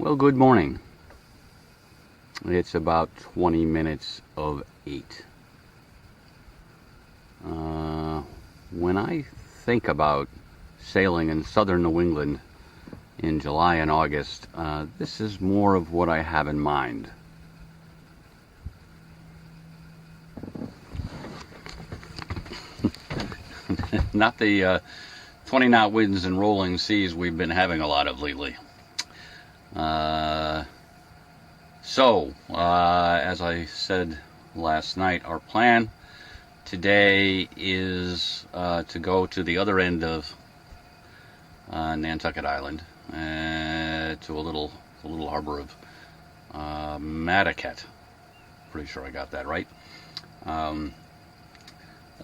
Well, good morning. It's about 20 minutes of 8. When I think about sailing in southern New England in July and August, this is more of what I have in mind. Not the 20-knot winds and rolling seas we've been having a lot of lately. As I said last night, our plan today is to go to the other end of Nantucket Island, to a little harbor of Madaket. Pretty sure I got that right.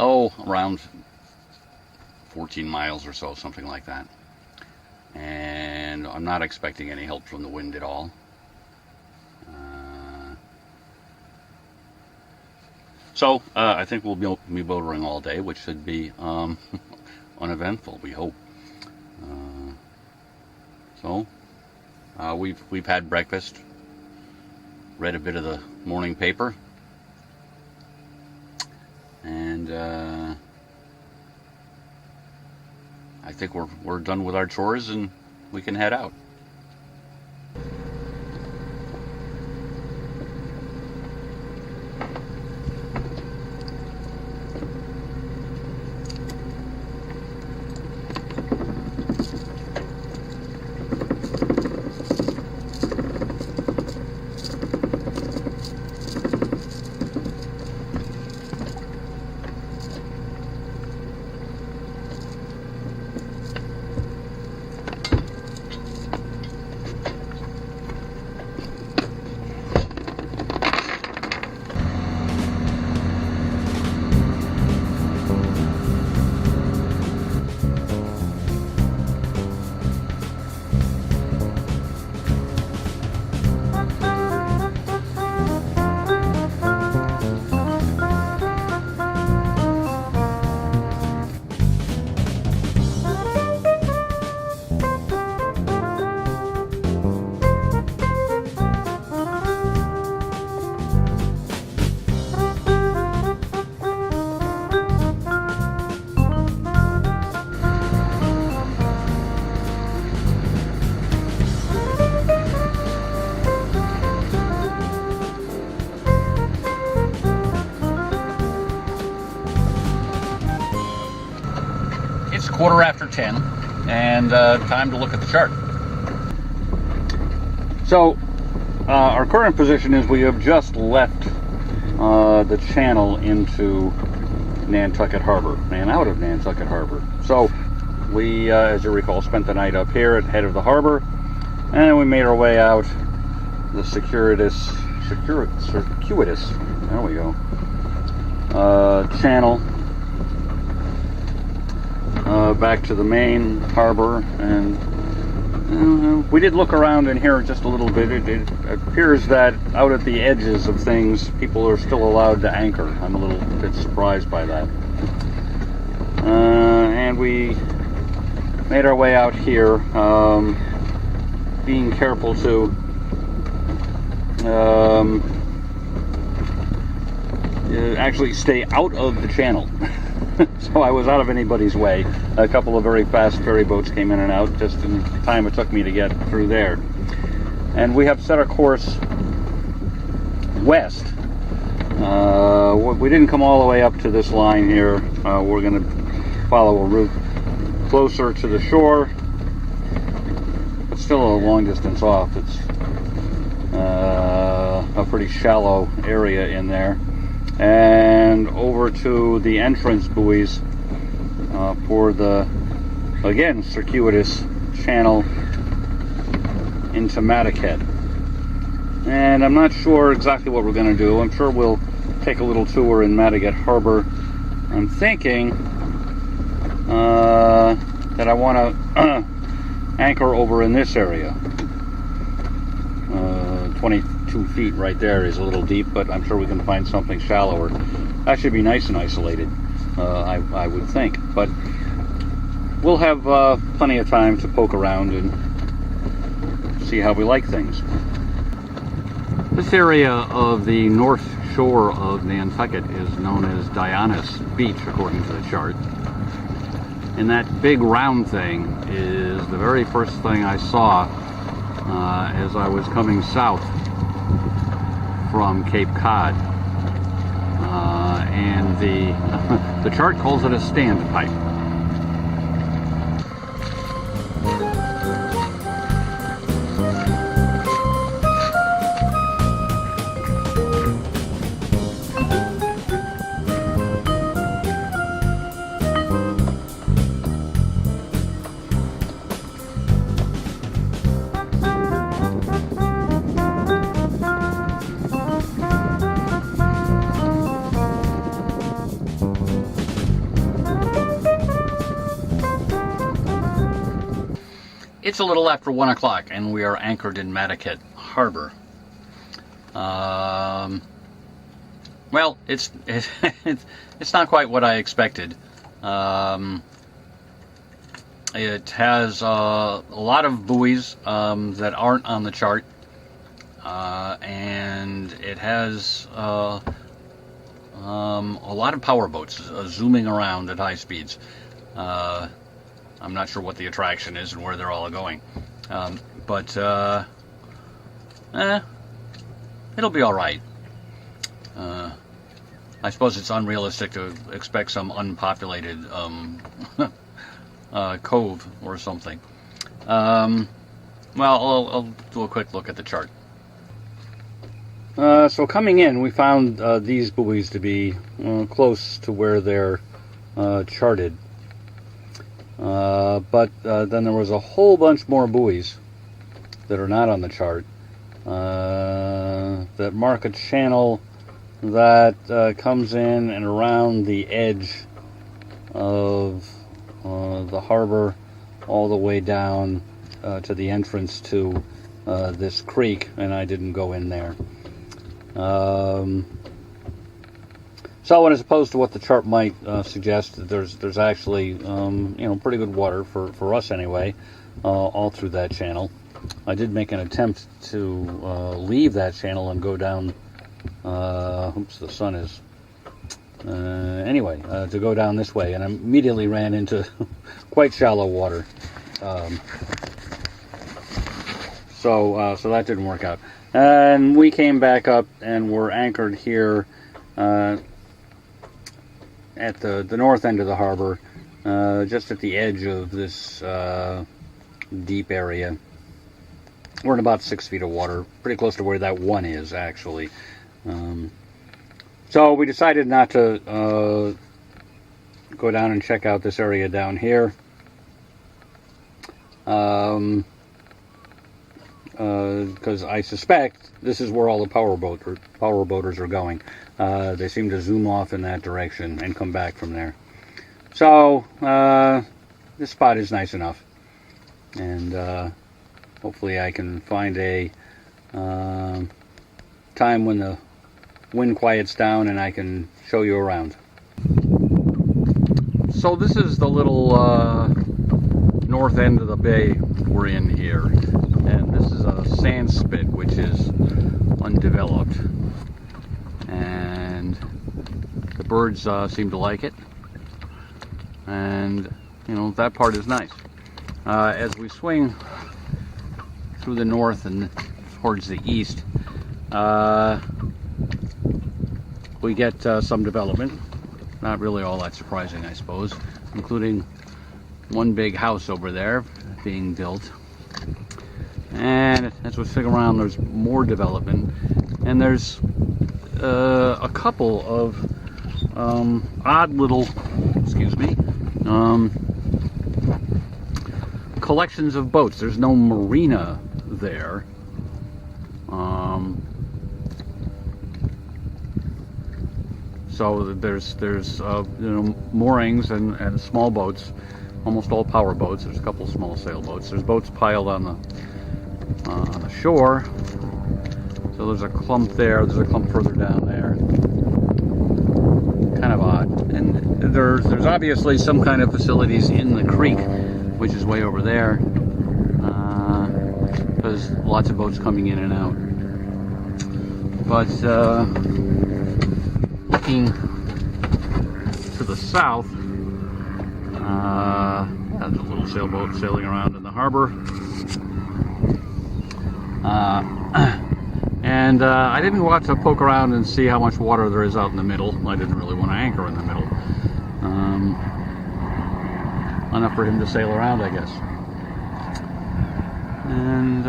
Around 14 miles or so, something like that. And I'm not expecting any help from the wind at all. I think we'll be motoring all day, which should be uneventful, we hope. We've had breakfast, read a bit of the morning paper, and I think we're done with our chores and we can head out. It's 10:15, and time to look at the chart. So, our current position is we have just left the channel into Nantucket Harbor, and out of Nantucket Harbor. So, we, as you recall, spent the night up here at the head of the harbor, and we made our way out the circuitous, there we go, channel, back to the main harbor, and we did look around in here just a little bit. It appears that out at the edges of things, people are still allowed to anchor. I'm a little bit surprised by that. And we made our way out here, being careful to actually stay out of the channel. So I was out of anybody's way. A couple of very fast ferry boats came in and out just in the time it took me to get through there. And we have set our course west. We didn't come all the way up to this line here. We're going to follow a route closer to the shore, but still a long distance off. It's a pretty shallow area in there. And over to the entrance buoys for the, again, circuitous channel into Madaket. And I'm not sure exactly what we're going to do. I'm sure we'll take a little tour in Madaket Harbor. I'm thinking that I want to anchor over in this area. 22 feet right there is a little deep, but I'm sure we can find something shallower. That should be nice and isolated, I would think. But we'll have plenty of time to poke around and see see how we like things. This area of the north shore of Nantucket is known as Diana's Beach, according to the chart. And that big round thing is the very first thing I saw as I was coming south from Cape Cod. And the chart calls it a standpipe. It's a little after 1 o'clock and we are anchored in Madaket Harbor. Well, it's not quite what I expected. It has a lot of buoys that aren't on the chart, and it has a lot of power boats zooming around at high speeds. I'm not sure what the attraction is and where they're all going, but it'll be all right. I suppose it's unrealistic to expect some unpopulated cove or something. Well, I'll do a quick look at the chart. So coming in, we found these buoys to be close to where they're charted. But then there was a whole bunch more buoys that are not on the chart that mark a channel that comes in and around the edge of the harbor all the way down to the entrance to this creek, and I didn't go in there. So, as opposed to what the chart might suggest, there's actually pretty good water for us anyway, all through that channel. I did make an attempt to leave that channel and go down. Oops, the sun is. Anyway, to go down this way, and I immediately ran into quite shallow water. So that didn't work out. And we came back up and were anchored here at the north end of the harbor, just at the edge of this deep area. We're in about 6 feet of water, pretty close to where that one is, actually. So we decided not to go down and check out this area down here. Because I suspect this is where all the power boaters are going. They seem to zoom off in that direction and come back from there. So this spot is nice enough, and hopefully I can find a time when the wind quiets down and I can show you around. So this is the little north end of the bay we're in here, and this is a sand spit which is undeveloped, and the birds seem to like it, and that part is nice. As we swing through the north and towards the east, we get some development. Not really all that surprising, I suppose, including one big house over there being built. And as we swing around, there's more development, and there's a couple of odd little, collections of boats. There's no marina there. So there's moorings and small boats, almost all power boats. There's a couple small sailboats. There's boats piled on the shore. So there's a clump there. There's a clump further down there. Kind of odd. And there's obviously some kind of facilities in the creek, which is way over there. because lots of boats coming in and out. But looking to the south, there's a little sailboat sailing around in the harbor. And I didn't want to poke around and see how much water there is out in the middle. I didn't really want to anchor in the middle. Enough for him to sail around, I guess. And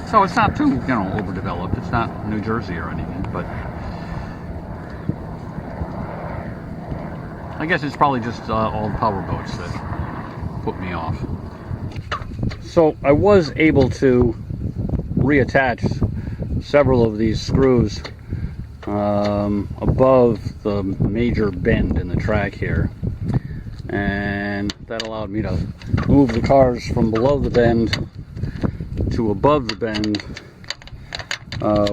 so it's not too, overdeveloped. It's not New Jersey or anything, but I guess it's probably just all the power boats that put me off. So I was able to reattach several of these screws above the major bend in the track here, and that allowed me to move the cars from below the bend to above the bend,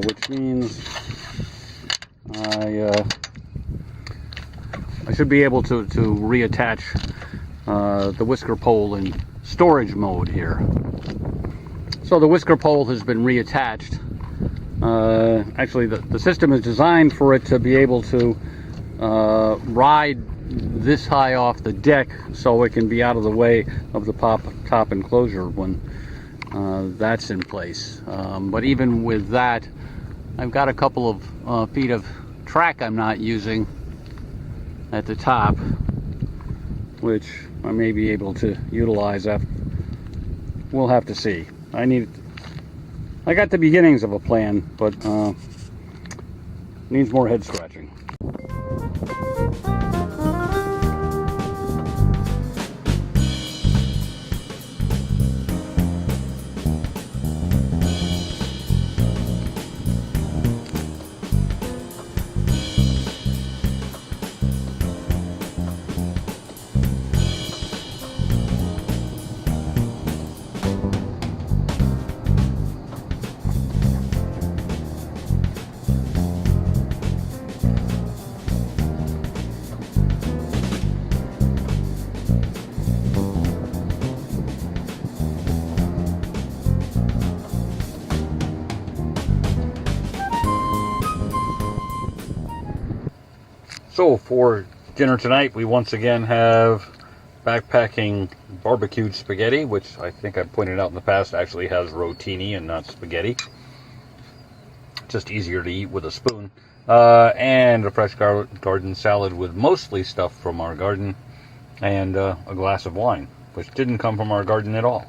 which means I should be able to reattach the whisker pole in storage mode here. So the whisker pole has been reattached. Actually, the system is designed for it to be able to ride this high off the deck, so it can be out of the way of the top enclosure when that's in place. But even with that, I've got a couple of feet of track I'm not using at the top, which I may be able to utilize. We'll have to see. I got the beginnings of a plan, but needs more head scratching. So for dinner tonight, we once again have backpacking barbecued spaghetti, which I think I've pointed out in the past actually has rotini and not spaghetti. Just easier to eat with a spoon. And a fresh garden salad with mostly stuff from our garden, and a glass of wine, which didn't come from our garden at all.